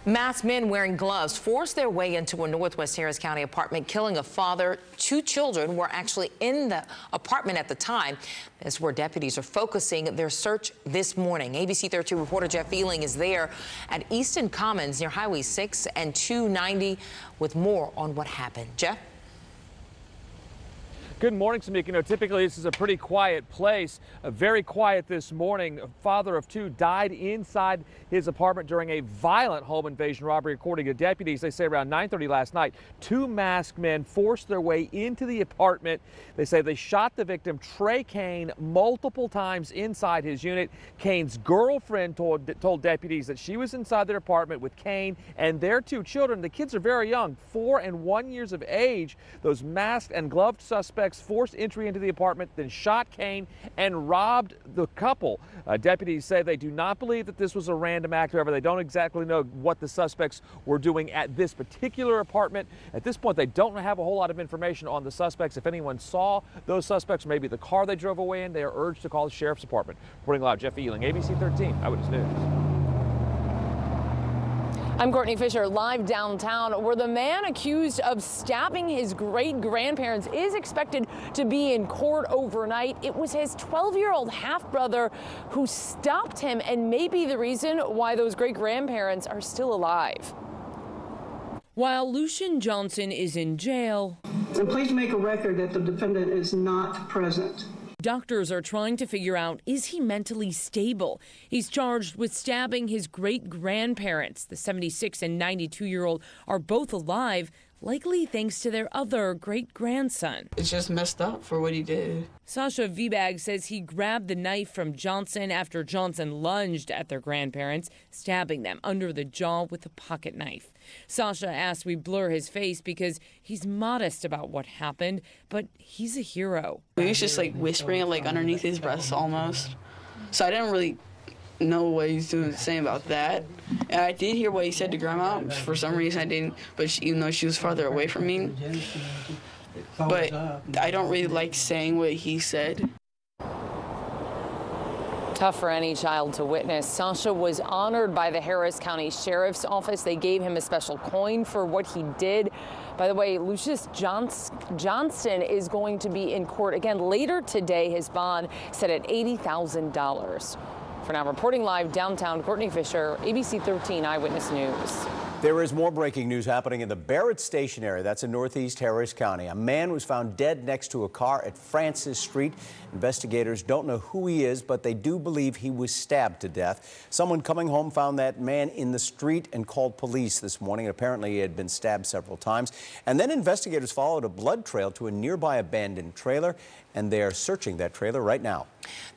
Masked men wearing gloves forced their way into a Northwest Harris County apartment, killing a father. Two children were actually in the apartment at the time. This is where deputies are focusing their search this morning. ABC 13 reporter Jeff Ealing is there at Easton Commons near Highway 6 and 290 with more on what happened. Jeff? Good morning, Samik. You know, typically this is a pretty quiet place. Very quiet this morning. A father of two died inside his apartment during a violent home invasion robbery, according to deputies. They say around 9:30 last night, two masked men forced their way into the apartment. They say they shot the victim, Trey Kane, multiple times inside his unit. Kane's girlfriend told deputies that she was inside their apartment with Kane and their two children. The kids are very young, 4 and 1 years of age. Those masked and gloved suspects forced entry into the apartment, then shot Kane and robbed the couple. Deputies say they do not believe that this was a random act. However, they don't exactly know what the suspects were doing at this particular apartment. At this point, they don't have a whole lot of information on the suspects. If anyone saw those suspects, or maybe the car they drove away in, they are urged to call the sheriff's department. Reporting live, Jeff Ealing, ABC 13 Eyewitness News. I'm Courtney Fisher, live downtown, where the man accused of stabbing his great-grandparents is expected to be in court overnight. It was his 12-year-old half-brother who stopped him and may be the reason why those great-grandparents are still alive. While Lucian Johnson is in jail, and please make a record that the defendant is not present. Doctors are trying to figure out, is he mentally stable? He's charged with stabbing his great-grandparents. The 76 and 92-year-old are both alive, likely thanks to their other great-grandson. It's just messed up for what he did. Sasha Vibag says he grabbed the knife from Johnson after Johnson lunged at their grandparents, stabbing them under the jaw with a pocket knife. Sasha asked we blur his face because he's modest about what happened, but he's a hero. He was just like whispering like underneath his breath almost. So I didn't really know what he was saying about that. And I did hear what he said to Grandma. For some reason I didn't, but even though she was farther away from me. But I don't really like saying what he said. Tough for any child to witness. Sasha was honored by the Harris County Sheriff's Office. They gave him a special coin for what he did. By the way, Lucius Johnston is going to be in court again later today. His bond set at $80,000. For now, reporting live downtown, Courtney Fisher, ABC 13 Eyewitness News. There is more breaking news happening in the Barrett Station area. That's in northeast Harris County. A man was found dead next to a car at Francis Street. Investigators don't know who he is, but they do believe he was stabbed to death. Someone coming home found that man in the street and called police this morning. Apparently, he had been stabbed several times. And then investigators followed a blood trail to a nearby abandoned trailer, and they are searching that trailer right now.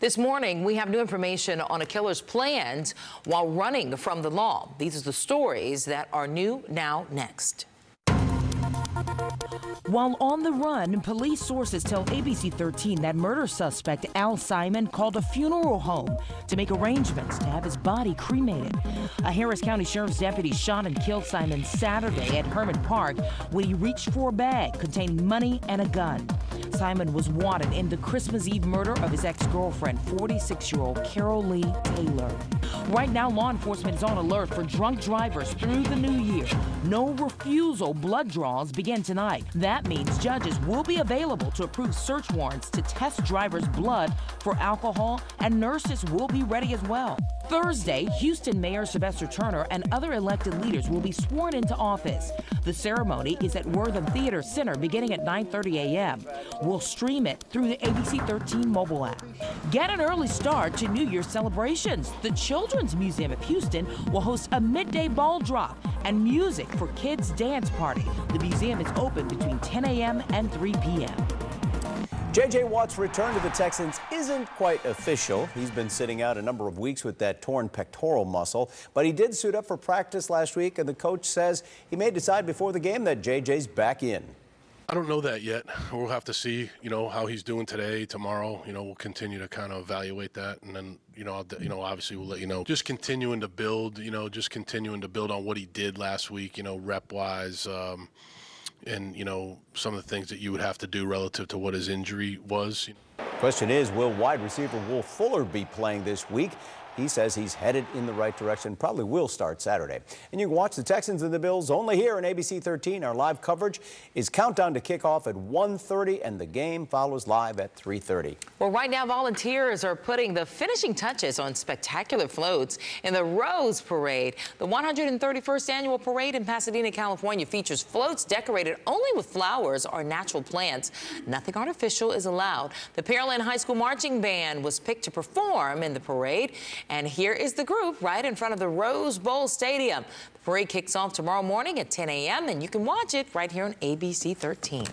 This morning, we have new information on a killer's plans while running from the law. These are the stories that are new now next. While on the run, police sources tell ABC 13 that murder suspect Al Simon called a funeral home to make arrangements to have his body cremated. A Harris County Sheriff's deputy shot and killed Simon Saturday at Hermit Park when he reached for a bag containing money and a gun. Simon was wanted in the Christmas Eve murder of his ex-girlfriend, 46-year-old Carol Lee Taylor. Right now, law enforcement is on alert for drunk drivers through the new year. No refusal blood draws begin tonight. That means judges will be available to approve search warrants to test drivers' blood for alcohol, and nurses will be ready as well. Thursday, Houston Mayor Sylvester Turner and other elected leaders will be sworn into office. The ceremony is at Wortham Theater Center beginning at 9:30 a.m. We'll stream it through the ABC 13 mobile app. Get an early start to New Year's celebrations. The Children's Museum of Houston will host a midday ball drop and music for kids' dance party. The museum is open between 10 a.m. and 3 p.m. J.J. Watt's return to the Texans isn't quite official. He's been sitting out a number of weeks with that torn pectoral muscle, but he did suit up for practice last week, and the coach says he may decide before the game that J.J.'s back in. I don't know that yet. We'll have to see, how he's doing today, tomorrow. We'll continue to kind of evaluate that, and then, obviously we'll let you know. Just continuing to build, on what he did last week, rep-wise, and, some of the things that you would have to do relative to what his injury was. Question is, will wide receiver Will Fuller be playing this week? He says he's headed in the right direction, probably will start Saturday. And you can watch the Texans and the Bills only here on ABC 13. Our live coverage is countdown to kickoff at 1:30, and the game follows live at 3:30. Well, right now, volunteers are putting the finishing touches on spectacular floats in the Rose Parade. The 131st annual parade in Pasadena, California features floats decorated only with flowers or natural plants. Nothing artificial is allowed. The Pearland High School Marching Band was picked to perform in the parade. And here is the group right in front of the Rose Bowl Stadium. The parade kicks off tomorrow morning at 10 a.m. and you can watch it right here on ABC 13.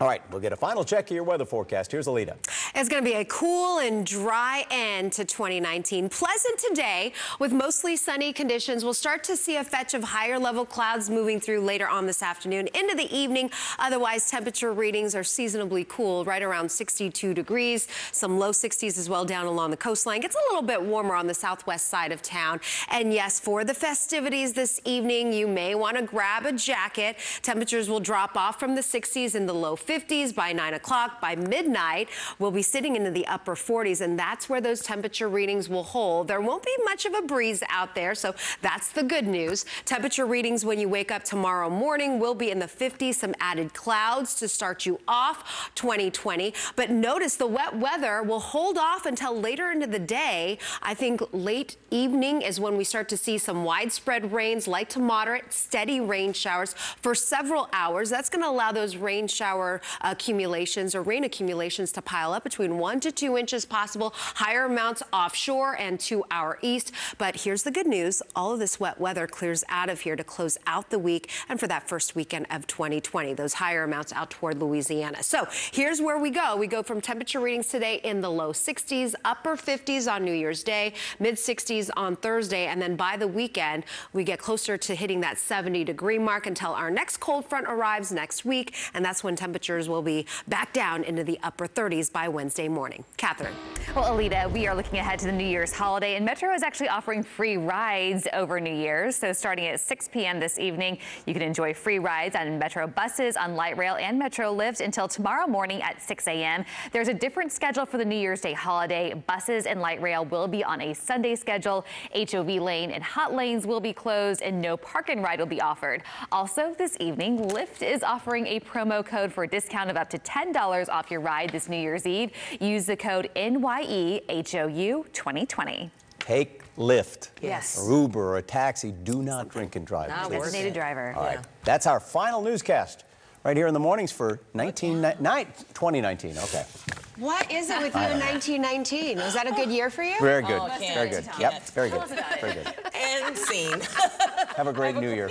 All right, we'll get a final check of your weather forecast. Here's Alita. It's going to be a cool and dry end to 2019. Pleasant today with mostly sunny conditions. We'll start to see a fetch of higher level clouds moving through later on this afternoon into the evening. Otherwise, temperature readings are seasonably cool, right around 62 degrees. Some low 60s as well down along the coastline. Gets a little bit warmer on the southwest side of town. And yes, for the festivities this evening, you may want to grab a jacket. Temperatures will drop off from the 60s in the low 50s by 9 o'clock. By midnight, we'll be sitting into the upper 40s, and that's where those temperature readings will hold. There won't be much of a breeze out there, so that's the good news. Temperature readings when you wake up tomorrow morning will be in the 50s, some added clouds to start you off 2020. But notice the wet weather will hold off until later into the day. I think late evening is when we start to see some widespread rains, light to moderate, steady rain showers for several hours. That's going to allow those rain shower accumulations or rain accumulations to pile up between 1 to 2 inches possible, higher amounts offshore and to our east. But here's the good news. All of this wet weather clears out of here to close out the week and for that first weekend of 2020, those higher amounts out toward Louisiana. So here's where we go. We go from temperature readings today in the low 60s, upper 50s on New Year's Day, mid 60s on Thursday, and then by the weekend, we get closer to hitting that 70-degree mark until our next cold front arrives next week, and that's when temperatures will be back down into the upper 30s by Wednesday morning. Catherine. Well, Alita, we are looking ahead to the New Year's holiday, and Metro is actually offering free rides over New Year's. So starting at 6 p.m. this evening, you can enjoy free rides on Metro buses, on light rail, and Metro Lift until tomorrow morning at 6 a.m. There's a different schedule for the New Year's Day holiday. Buses and light rail will be on a Sunday schedule. HOV lane and hot lanes will be closed, and no park and ride will be offered. Also this evening, Lyft is offering a promo code for a discount of up to $10 off your ride this New Year's Eve. Use the code NYEHOU 2020. Take Lyft. Yes. Or Uber or a taxi. Do not drink and drive. Not designated driver. All right. That's our final newscast right here in the mornings for 2019. Okay. What is it with you in 1919? Was that a good year for you? Very good. Oh, Very good. Yep. Very good. Very good. And scene. Have a great New Year.